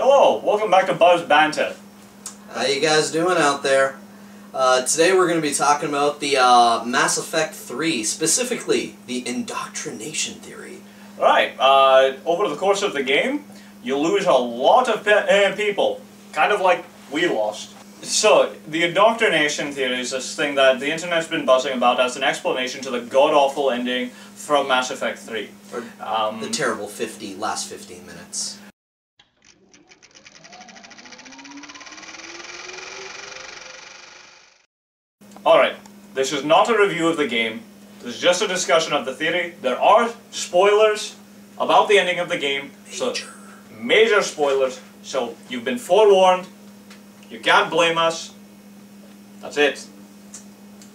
Hello, welcome back to Buz Banter. How you guys doing out there? Today we're going to be talking about the Mass Effect 3, specifically the Indoctrination theory. Alright, over the course of the game, you lose a lot of people, kind of like we lost. So, the Indoctrination theory is this thing that the internet's been buzzing about as an explanation to the god-awful ending from Mass Effect 3. Or the terrible last 15 minutes. Alright, this is not a review of the game, this is just a discussion of the theory. There are spoilers about the ending of the game, major spoilers, so you've been forewarned, you can't blame us, that's it.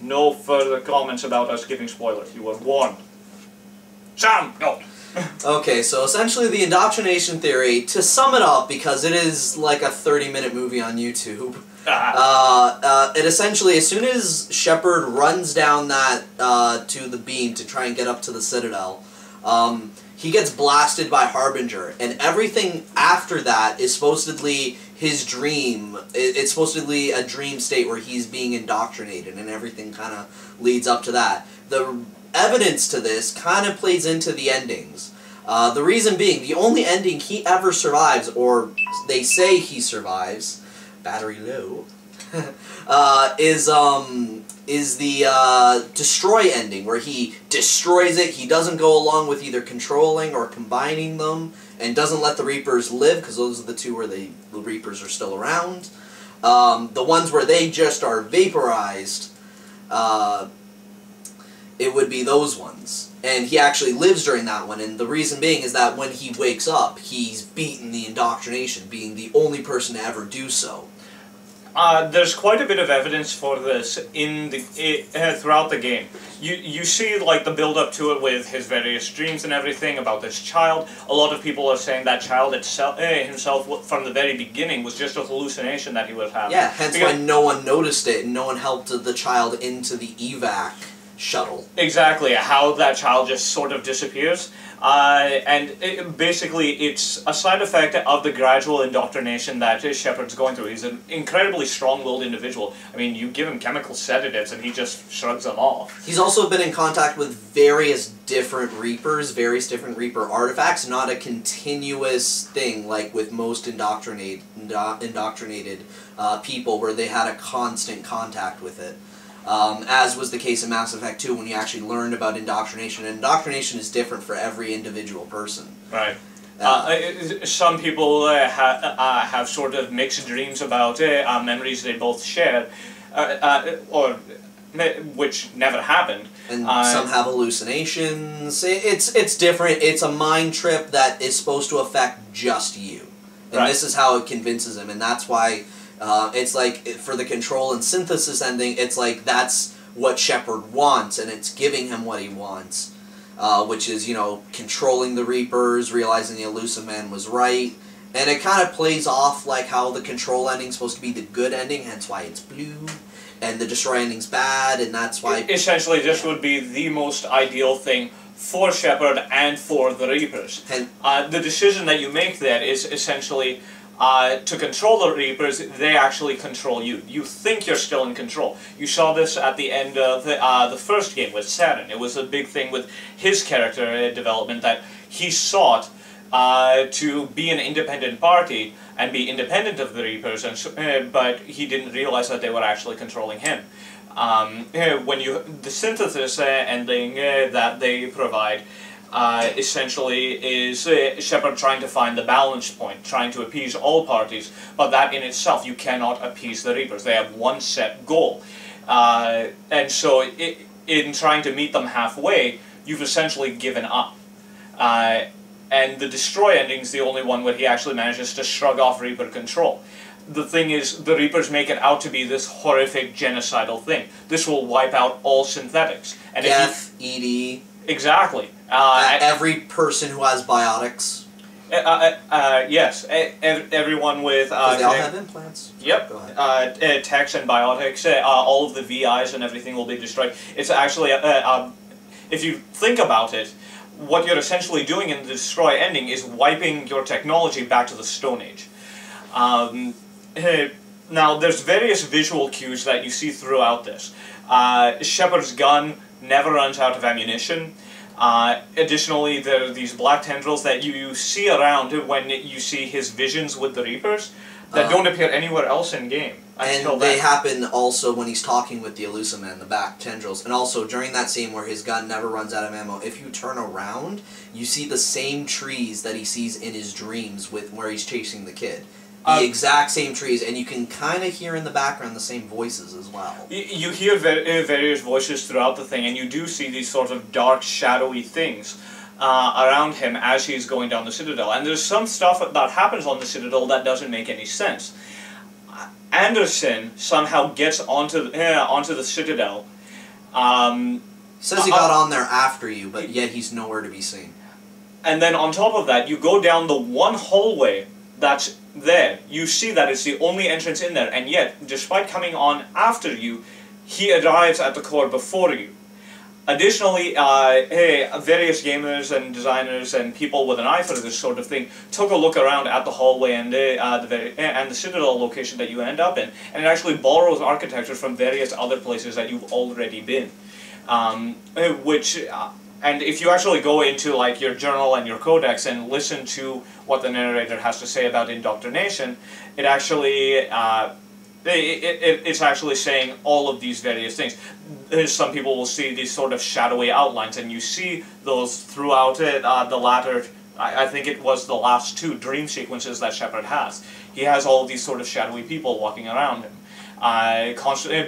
No further comments about us giving spoilers, you were warned. Sam, go! Okay, so essentially the Indoctrination theory, to sum it up, because it is like a 30-minute movie on YouTube, it essentially, as soon as Shepard runs down that, to the beam to try and get up to the Citadel, he gets blasted by Harbinger, and everything after that is supposedly his dream. It's supposedly a dream state where he's being indoctrinated, and everything kind of leads up to that. The evidence to this kind of plays into the endings. The reason being, the only ending he ever survives, or they say he survives, battery low, is the destroy ending, where he destroys it. He doesn't go along with either controlling or combining them, and doesn't let the Reapers live, because those are the two where the Reapers are still around. The ones where they just are vaporized, it would be those ones. And he actually lives during that one, and the reason being is that when he wakes up, he's beaten the Indoctrination, being the only person to ever do so. There's quite a bit of evidence for this in the throughout the game. You see like the build up to it with his various dreams and everything about this child. A lot of people are saying that child itself, himself from the very beginning was just a hallucination that he was having. Yeah, hence why no one noticed it and no one helped the child into the evac shuttle. Exactly, how that child just sort of disappears. Basically, it's a side effect of the gradual indoctrination that Shepard's going through. He's an incredibly strong-willed individual. I mean, you give him chemical sedatives and he just shrugs them off. He's also been in contact with various different Reapers, various different Reaper artifacts, not a continuous thing like with most indoctrinated people where they had a constant contact with it. As was the case in Mass Effect 2 when you actually learned about indoctrination. And indoctrination is different for every individual person. Right. Some people have sort of mixed dreams about memories they both shared, or which never happened. And some have hallucinations. It's different. It's a mind trip that is supposed to affect just you. And this is how it convinces him, and that's why... it's like, for the control and synthesis ending, it's like that's what Shepard wants, and it's giving him what he wants. Which is, you know, controlling the Reapers, realizing the Elusive Man was right. And it kind of plays off like how the control ending's supposed to be the good ending, hence why it's blue. And the destroy ending's bad, and that's why... Essentially, this would be the most ideal thing for Shepard and for the Reapers. And the decision that you make there is essentially... to control the Reapers, they actually control you. You think you're still in control. You saw this at the end of the first game with Saturn. It was a big thing with his character development that he sought to be an independent party and be independent of the Reapers, but he didn't realize that they were actually controlling him. The synthesis ending that they provide essentially is Shepard trying to find the balance point, trying to appease all parties, but that in itself, you cannot appease the Reapers. They have one set goal. And so, in trying to meet them halfway, you've essentially given up. And the Destroy ending's the only one where he actually manages to shrug off Reaper control. The thing is, the Reapers make it out to be this horrific genocidal thing. This will wipe out all synthetics. And Death, ED... Exactly. Every person who has biotics. Yes. Everyone with... Because they all have implants. Yep. Go ahead. Techs and biotics, all of the VIs and everything will be destroyed. It's actually, if you think about it, what you're essentially doing in the Destroy ending is wiping your technology back to the Stone Age. Now, there's various visual cues that you see throughout this. Shepard's gun never runs out of ammunition. Additionally, there are these black tendrils that you see around when you see his visions with the Reapers that don't appear anywhere else in game. And they happen also when he's talking with the Illusiman, the back tendrils. And also, during that scene where his gun never runs out of ammo, if you turn around, you see the same trees that he sees in his dreams with where he's chasing the kid. The exact same trees, and you can kind of hear in the background the same voices as well. You hear various voices throughout the thing, and you do see these sort of dark, shadowy things around him as he's going down the Citadel. And there's some stuff that happens on the Citadel that doesn't make any sense. Anderson somehow gets onto the Citadel. Says he got on there after you, but yet he's nowhere to be seen. And then on top of that, you go down the one hallway that's there. You see that it's the only entrance in there, and yet, despite coming on after you, he arrives at the core before you. Additionally, various gamers and designers and people with an eye for this sort of thing took a look around at the hallway and the Citadel location that you end up in, and it actually borrows architecture from various other places that you've already been. And if you actually go into like your journal and your codex and listen to what the narrator has to say about indoctrination, it actually it's actually saying all of these various things. Some people will see these sort of shadowy outlines, and you see those throughout the latter. I think it was the last two dream sequences that Shepard has. He has all these sort of shadowy people walking around him,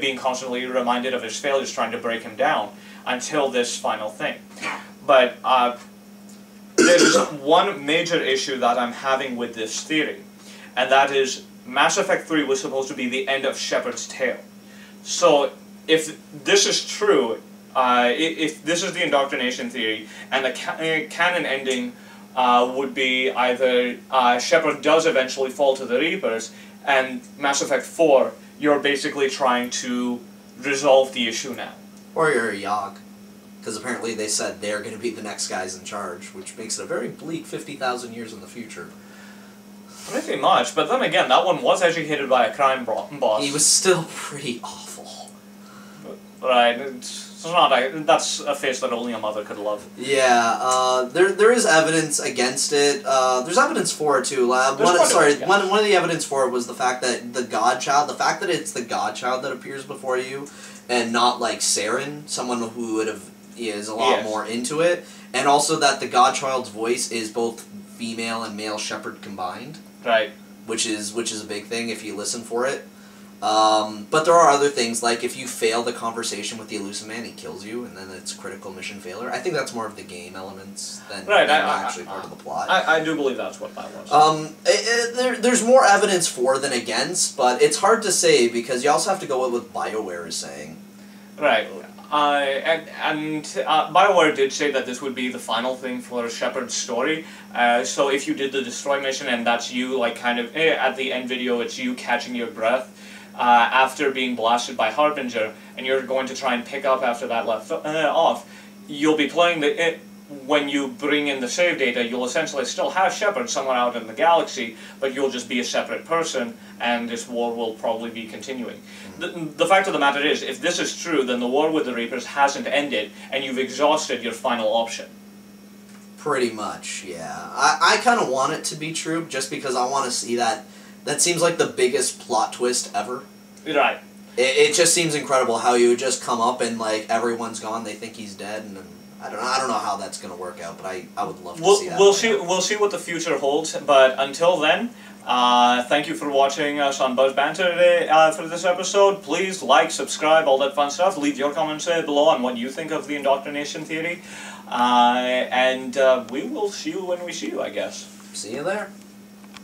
being constantly reminded of his failures, trying to break him down, until this final thing. But there's one major issue that I'm having with this theory, and that is Mass Effect 3 was supposed to be the end of Shepard's tale. So if this is true, if this is the indoctrination theory, and the canon ending would be either Shepard does eventually fall to the Reapers, and Mass Effect 4, you're basically trying to resolve the issue now. Or you're a Yogg. Because apparently they said they're going to be the next guys in charge, which makes it a very bleak 50,000 years in the future. Pretty much, but then again, that one was educated by a crime boss. He was still pretty awful. Right, it's not that's a face that only a mother could love. Yeah, there is evidence against it. There's evidence for it too. One of the evidence for it was the fact that the Godchild, the fact that it's the Godchild that appears before you, and not like Saren, someone who is a lot more into it, and also that the Godchild's voice is both female and male Shepard combined. Right. Which is a big thing if you listen for it. But there are other things, like if you fail the conversation with the Illusiman, he kills you, and then it's critical mission failure. I think that's more of the game elements than actually part of the plot. I do believe that's what that was. There's more evidence for than against, but it's hard to say because you also have to go with what BioWare is saying. Right. BioWare did say that this would be the final thing for Shepard's story. So if you did the Destroy mission and that's you, like kind of at the end video, it's you catching your breath after being blasted by Harbinger, and you're going to try and pick up after that left off. You'll be playing when you bring in the save data, you'll essentially still have Shepard somewhere out in the galaxy, but you'll just be a separate person, and this war will probably be continuing. The fact of the matter is, if this is true, then the war with the Reapers hasn't ended, and you've exhausted your final option. Pretty much, yeah. I kind of want it to be true, just because I want to see that. That seems like the biggest plot twist ever. Right. It just seems incredible how you would just come up and, like, everyone's gone, they think he's dead, and I don't know how that's going to work out, but I would love to see that. We'll see what the future holds, but until then, thank you for watching us on Buz Banter today for this episode. Please like, subscribe, all that fun stuff. Leave your comments below on what you think of the indoctrination theory, and we will see you when we see you, I guess. See you there.